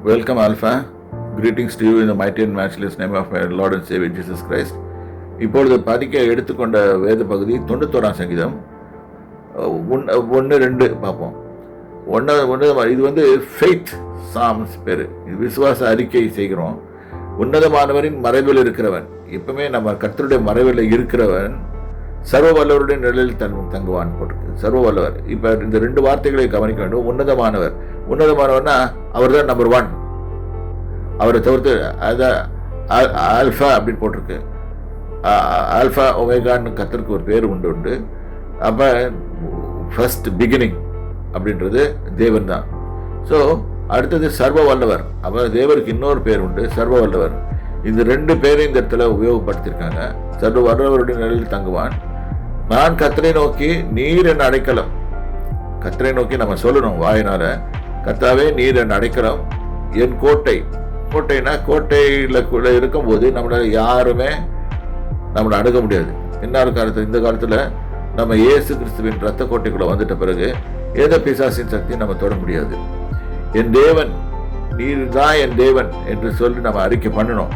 Welcome, Alpha. Greetings to you in the mighty and matchless name of our Lord and Savior Jesus Christ. இப்பொழுது படிக்க எடுத்துக்கொண்ட வேத பகுதி 91 சங்கீதம் 1-2 பார்ப்போம். இது ஃபெய்த் சாம்ஸ் பேர். இது விசுவாச அறிக்கை செய்கிறோம். உன்னதமானவரின் மறைவில் இருக்கிறவன், எப்பவுமே நம்ம கர்த்தருடைய மறைவில் இருக்கிறவன் சர்வ வல்லவருடைய நிழலில் தங்குவான் போட்டிருக்கு. சர்வ வல்லவர். இப்போ இந்த 2 வார்த்தைகளை கவனிக்க வேண்டும். உன்னதமானவர்னா அவர் தான் நம்பர் 1. அவரை தவிர்த்து அதான் ஆல்ஃபா அப்படின்னு போட்டிருக்கு. ஆல்ஃபா ஒமேகான்னு கர்த்தருக்கு ஒரு பேர் உண்டு. அப்போ ஃபர்ஸ்ட் பிகினிங் அப்படின்றது தேவன் தான். ஸோ அடுத்தது சர்வ வல்லவர். அப்போ தேவருக்கு இன்னொரு பேர் உண்டு, சர்வ வல்லவர். இந்த 2 பேரையும் இந்த இடத்துல உபயோகப்படுத்தியிருக்காங்க. சர்வ வல்லவருடைய நிலையில் தங்குவான். நான் கர்த்தரை நோக்கி நீர் என் அடைக்கலம். கர்த்தரை நோக்கி நம்ம சொல்லணும் வாயினால, கர்த்தாவே நீர் என் அடைக்கலம், என் கோட்டை. கோட்டைனா கோட்டையில் இருக்கும்போது நம்மளால யாருமே நம்மளை அணுக முடியாது. இந்த காலத்தில் நம்ம இயேசு கிறிஸ்துவின் ரத்த கோட்டைக்குள்ளே வந்துட்ட பிறகு ஏதோ பிசாசின் சக்தியை நம்ம தொட முடியாது. என் தேவன், நீர் தான் என் தேவன் என்று சொல்லி நம்ம அறிக்கை பண்ணணும்.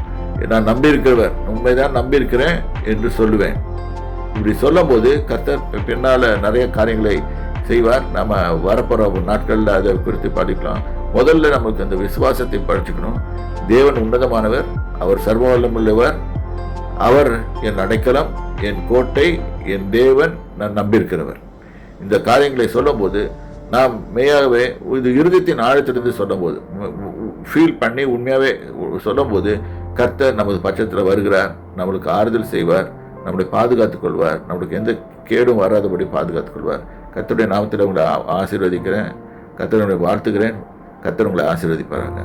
நான் நம்பியிருக்கிறவர், உண்மைதான் நம்பியிருக்கிறேன் என்று சொல்லுவேன். இப்படி சொல்லும் போது கர்த்தர் பின்னால் நிறைய காரியங்களை செய்வார். நம்ம வரப்போகிற நாட்களில் அதை குறித்து படிக்கலாம். முதல்ல நமக்கு அந்த விசுவாசத்தை படிச்சுக்கணும். தேவன் உன்னதமானவர், அவர் சர்வ வல்லமுள்ளவர், அவர் என் அடைக்கலம், என் கோட்டை, என் தேவன், நான் நம்பியிருக்கிறவர். இந்த காரியங்களை சொல்லும்போது நாம் மெய்யாகவே இது இருதயத்தின் ஆழத்திலிருந்து சொல்லும்போது, ஃபீல் பண்ணி உண்மையாகவே சொல்லும்போது கர்த்தர் நமது பட்சத்தில் வருகிறார், நம்மளுக்கு ஆறுதல் செய்வார், நம்மளை பாதுகாத்துக் கொள்வார், நம்மளுக்கு எந்த கேடும் வராதபடி பாதுகாத்துக் கொள்வார். கர்த்தருடைய நாமத்தில் உங்களை ஆசீர்வதிக்கிறேன், கர்த்தரை வாழ்த்துகிறேன். கர்த்தர் உங்களை ஆசீர்வதிப்பாராங்க.